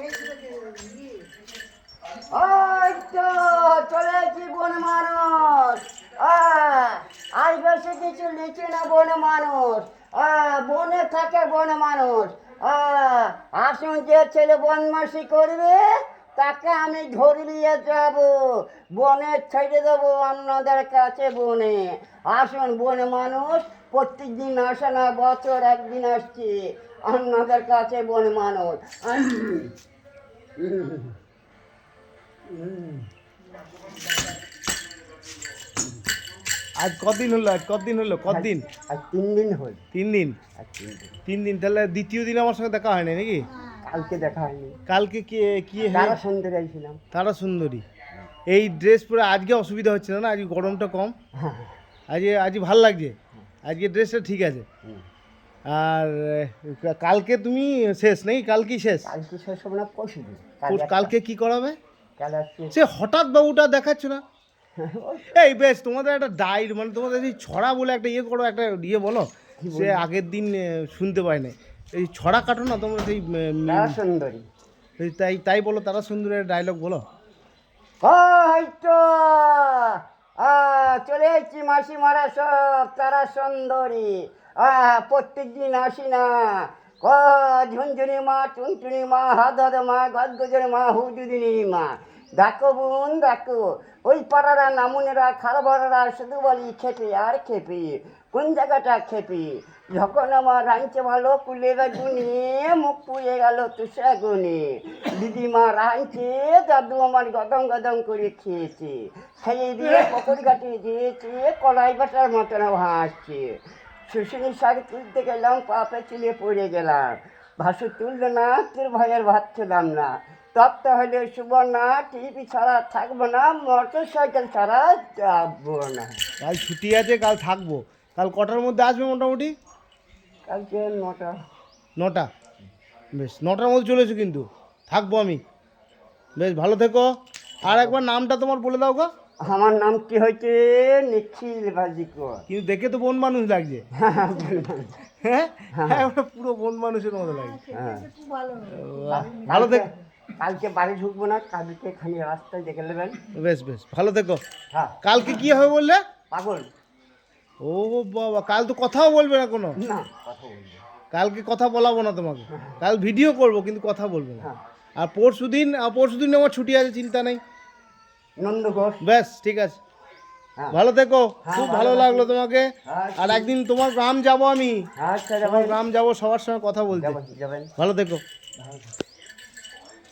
ওই তো চলেছি বন মানুষ। আজ বেশি কিছু লিখি না বন মানুষ। বনে থাকে বন মানুষ। আসুন যে ছেলে বনমাসি করবে তাকে আমি ধরে নিয়ে যাব, বনে ছেড়ে দেবো অন্যদের কাছে বনে। আসুন বনে মানুষ, প্রত্যেক দিন আসে না, বছর একদিন আসছে অন্যদের কাছে বন মানুষ। আজ কদিন হলো? কদিন? আর 3 দিন হল। 3 দিন? আর 3 দিন। 3 দিন, তাহলে দ্বিতীয় দিন আমার সঙ্গে দেখা হয়নি নাকি? কালকে দেখা হয়নি। কালকে কি কি তারা সুন্দর গেছিলাম। তারা সুন্দরী। এই ড্রেস পরে আজকে অসুবিধা হচ্ছিল না? আজকে গরমটা কম, আজ ভাল লাগছে, আজকে ড্রেসটা ঠিক আছে। আর কালকে তুমি শেষ নাকি? কালকেই শেষ? কালকে শেষ হবে না, পরশু দিন। কালকে কি করাবে? কাল আসছে। সে হঠাৎ বাবুটা দেখাচ্ছ না? এই বেশ, তোমাদের একটা ডায়েরি, মানে তোমাদের এই ছড়া বলে একটা ইয়ে করো, একটা ইয়ে বলো। সে আগের দিন শুনতে পাই না, এই ছড়া কাটো না তোমরা, সেই তারা সুন্দরী। তাই বলো, তারা সুন্দরের ডায়লগ বলো। হয়তো চলে এসেছি মাসিমারা সব, তারা সুন্দরী। প্রত্যেক দিন আসি না। ঝুনঝুনি মা, টুনটুনি মা, হাদ মা, গদগজের মা, হুজুদিনী মা। ডাকো বোন ডাকো, ওই পাড়ারা নামুনেরা খারাপাড়ারা শুধু বলি খেপি আর খেপি। কোন জায়গাটা খেপি? যখন আমার রাঁধছে ভালো কুলে বেগুনি, মুখ পুড়ে গেল তুষা গুনি। দিদিমা রাঁধছে, দাদু আমার গদম গদম করে খেয়েছে, খেয়ে দিয়ে পকড়ি কাটিয়ে দিয়েছে, কলাই বাটার মতন ভাসছে। শুশুনি শাক তুলতে গেলাম, পাপে চিলে পড়ে গেলাম। ভাসু তুলবে না, তোর ভাইয়ের ভাত খেলাম না। তপ্ত হলে শুভ না, টিভি ছাড়া থাকবো না, মোটর সাইকেল ছাড়া যাবো না। কাল ছুটি আছে, কাল থাকবো। কাল কটার মধ্যে আসবে মোটামুটি? কালকে 9টা। 9টা? বেশ, 9টার মধ্যে চলেছো, কিন্তু থাকবো আমি। বেশ, ভালো থেকো। আর একবার নামটা তোমার বলে দাও গো। আমার নাম কি হয়েছে? নিখিল বাজিকর। কিন্তু দেখে তো বন মানুষ লাগছে। হ্যাঁ, পুরো বন মানুষের মতো লাগছে। ভালো থেকো। কালকে বাড়ি ঢুকবো না, কালকে খালি রাস্তায় দেখে নেবেন। বেশ বেশ, ভালো থেকো। হ্যাঁ। কালকে কি হবে বললে? পাগল। ও বাবা, কাল তো কথাও বলবে না কোনো? না, কথা বলবো। কালকে কথা বলাবো না তোমাকে, কাল ভিডিও করবো কিন্তু কথা বলবো না। হ্যাঁ। আর পরশুদিন আমার ছুটি আছে, চিন্তা নেই। নন্দ ঘোষ। বেশ, ঠিক আছে। হ্যাঁ। ভালো থেকো। হ্যাঁ, খুব ভালো ভালো লাগলো তোমাকে। আচ্ছা। আর একদিন তোমার গ্রাম যাব আমি। আচ্ছা, তোমার গ্রাম যাব, সবার সঙ্গে কথা বলতে। যাবেন। ভালো থেকো।